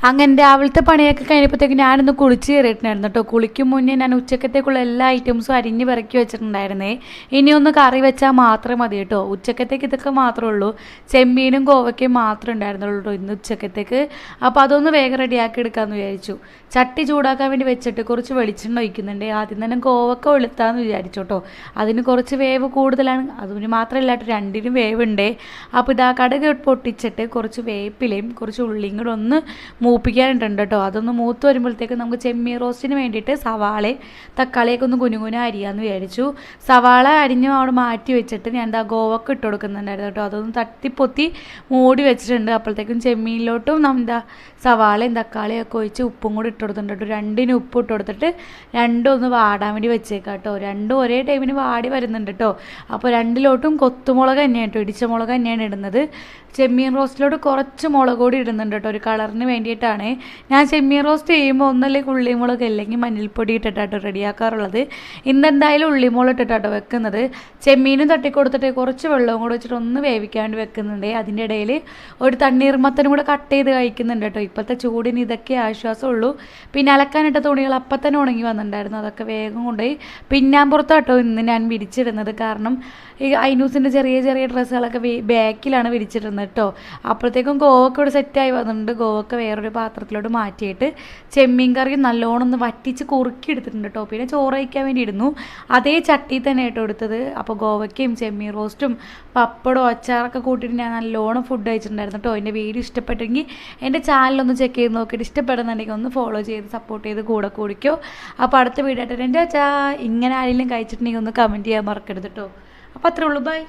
അങ്ങനെ രാവിലത്തെ പണിയൊക്കെ കഴിഞ്ഞപ്പോഴത്തേക്ക് ഞാനൊന്ന് കുളിച്ച് കയറിയിട്ടുണ്ടായിരുന്നു കേട്ടോ. കുളിക്കും മുന്നേ ഞാൻ ഉച്ചക്കത്തേക്കുള്ള എല്ലാ ഐറ്റംസും അരിഞ്ഞ് പെറുക്കി വെച്ചിട്ടുണ്ടായിരുന്നേ. ഇനിയൊന്ന് കറി വെച്ചാൽ മാത്രം മതി കേട്ടോ. ഉച്ചക്കത്തേക്ക് ഇതൊക്കെ മാത്രമേ ഉള്ളൂ. ചെമ്മീനും കോവയ്ക്കും മാത്രമേ ഉണ്ടായിരുന്നുള്ളൂ കേട്ടോ ഇന്ന് ഉച്ചക്കത്തേക്ക്. അപ്പോൾ അതൊന്ന് വേഗം റെഡിയാക്കി എടുക്കാമെന്ന് വിചാരിച്ചു. ചട്ടി ചൂടാക്കാൻ വേണ്ടി വെച്ചിട്ട് കുറച്ച് വെളിച്ചെണ്ണ ഒഴിക്കുന്നുണ്ട്. ആദ്യം തന്നെ കോവക്ക വെളുത്താന്ന് വിചാരിച്ചു കേട്ടോ. അതിന് കുറച്ച് വേവ് കൂടുതലാണ്. അതിന് മാത്രമല്ല കേട്ടോ, രണ്ടിനും വേവുണ്ടേ. അപ്പോൾ ഇതാ കടുക് പൊട്ടിച്ചിട്ട് കുറച്ച് വേപ്പിലയും കുറച്ച് ഉള്ളിയും കൂടെ ഒന്ന് മൂപ്പിക്കാനുണ്ട് കേട്ടോ. അതൊന്ന് മൂത്ത് വരുമ്പോഴത്തേക്ക് നമുക്ക് ചെമ്മീൻ റോസ്റ്റിന് വേണ്ടിയിട്ട് സവാളയും തക്കാളിയൊക്കെ ഒന്ന് കുനുകുന അരിയാന്ന് വിചാരിച്ചു. സവാള അരിഞ്ഞ് അവിടെ മാറ്റി വെച്ചിട്ട് ഞാൻ എന്താ ഗോവക്ക ഇട്ട് കൊടുക്കുന്നുണ്ടായിരുന്നു കേട്ടോ. അതൊന്ന് തട്ടിപ്പൊത്തി മൂടി വെച്ചിട്ടുണ്ട്. അപ്പോഴത്തേക്കും ചെമ്മീനിലോട്ടും എന്താ സവാളയും തക്കാളിയും ഒക്കെ ഒഴിച്ച് ഉപ്പും കൂടി ഇട്ട് കൊടുത്തിട്ടുണ്ട് കേട്ടോ. രണ്ടിനും ഉപ്പ് ഇട്ട് കൊടുത്തിട്ട് രണ്ടും ഒന്ന് വാടാൻ വേണ്ടി വെച്ചേക്കാം കേട്ടോ. രണ്ടും ഒരേ ടൈമിന് വാടി വരുന്നുണ്ട് കേട്ടോ. അപ്പോൾ രണ്ടിലോട്ടും കൊത്തുമുളക് തന്നെയാണ് കേട്ടോ, ഇടിച്ച മുളക് തന്നെയാണ് ഇടുന്നത്. ചെമ്മീൻ റോസ്റ്റിലോട്ട് കുറച്ച് മുളക് പൊടി ഇടുന്നുണ്ട് കേട്ടോ, ഒരു കളറിന് വേണ്ടിയിട്ടാണ്. ഞാൻ ചെമ്മീൻ റോസ്റ്റ് ചെയ്യുമ്പോൾ ഒന്നല്ലെങ്കിൽ ഉള്ളിമുളക് അല്ലെങ്കിൽ മഞ്ഞൾപ്പൊടി ഇട്ടിട്ടാട്ടോ റെഡിയാക്കാറുള്ളത്. ഇന്നെന്തായാലും ഉള്ളിമുളക് ഇട്ടിട്ടാട്ടോ വെക്കുന്നത്. ചെമ്മീനും തട്ടിക്കൊടുത്തിട്ട് കുറച്ച് വെള്ളവും കൂടെ വെച്ചിട്ട് ഒന്ന് വേവിക്കാണ്ട് വെക്കുന്നുണ്ട്. അതിൻ്റെ ഇടയിൽ ഒരു തണ്ണീർമത്തനും കൂടെ കട്ട് ചെയ്ത് കഴിക്കുന്നുണ്ട് കേട്ടോ. ഇപ്പോഴത്തെ ചൂടിന് ഇതൊക്കെ ആശ്വാസമുള്ളൂ. പിന്നെ അലക്കാനിട്ട തുണികൾ അപ്പം തന്നെ ഉണങ്ങി വന്നിട്ടുണ്ടായിരുന്നു. അതൊക്കെ വേഗം കൊണ്ടുപോയി പിന്നാമ്പുറത്താട്ടോ ഇന്ന് ഞാൻ വിരിച്ചിടുന്നത്. കാരണം ഈ ഐനൂസിൻ്റെ ചെറിയ ചെറിയ ഡ്രസ്സുകളൊക്കെ ബാക്കിലാണ് വിരിച്ചിടുന്നത് കേട്ടോ. അപ്പോഴത്തേക്കും ഗോവക്ക ഇവിടെ സെറ്റായി വന്നിട്ടുണ്ട്. ഗോവക്ക വേറൊരു പാത്രത്തിലോട്ട് മാറ്റിയിട്ട് ചെമ്മീൻ കറി നല്ലോണം ഒന്ന് വറ്റിച്ച് കുറുക്കി എടുത്തിട്ടുണ്ട് കേട്ടോ. പിന്നെ ചോറ് കഴിക്കാൻ വേണ്ടി ഇടുന്നു. അതേ ചട്ടി തന്നെ കേട്ടോ എടുത്തത്. അപ്പോൾ ഗോവയ്ക്കയും ചെമ്മീൻ റോസ്റ്റും പപ്പടവും അച്ചാറൊക്കെ കൂട്ടിയിട്ട് ഞാൻ നല്ലോണം ഫുഡ് കഴിച്ചിട്ടുണ്ടായിരുന്നു കേട്ടോ. എൻ്റെ വീഡിയോ ഇഷ്ടപ്പെട്ടെങ്കിൽ എൻ്റെ ചാനലൊന്ന് ചെക്ക് ചെയ്ത് നോക്കിയിട്ട് ഇഷ്ടപ്പെടുന്നുണ്ടെങ്കിൽ ഒന്ന് ഫോളോ ചെയ്ത് സപ്പോർട്ട് ചെയ്ത് കൂടെ കൂടിക്കോ. അപ്പോൾ അടുത്ത വീഡിയോ ആയിട്ട് എൻ്റെ ഇങ്ങനെ ആരെങ്കിലും കഴിച്ചിട്ടുണ്ടെങ്കിൽ ഒന്ന് കമൻറ്റ് ചെയ്യാൻ മറക്കരുത് കേട്ടോ. അപ്പോൾ അത്രേ ഉള്ളൂ. ബൈ.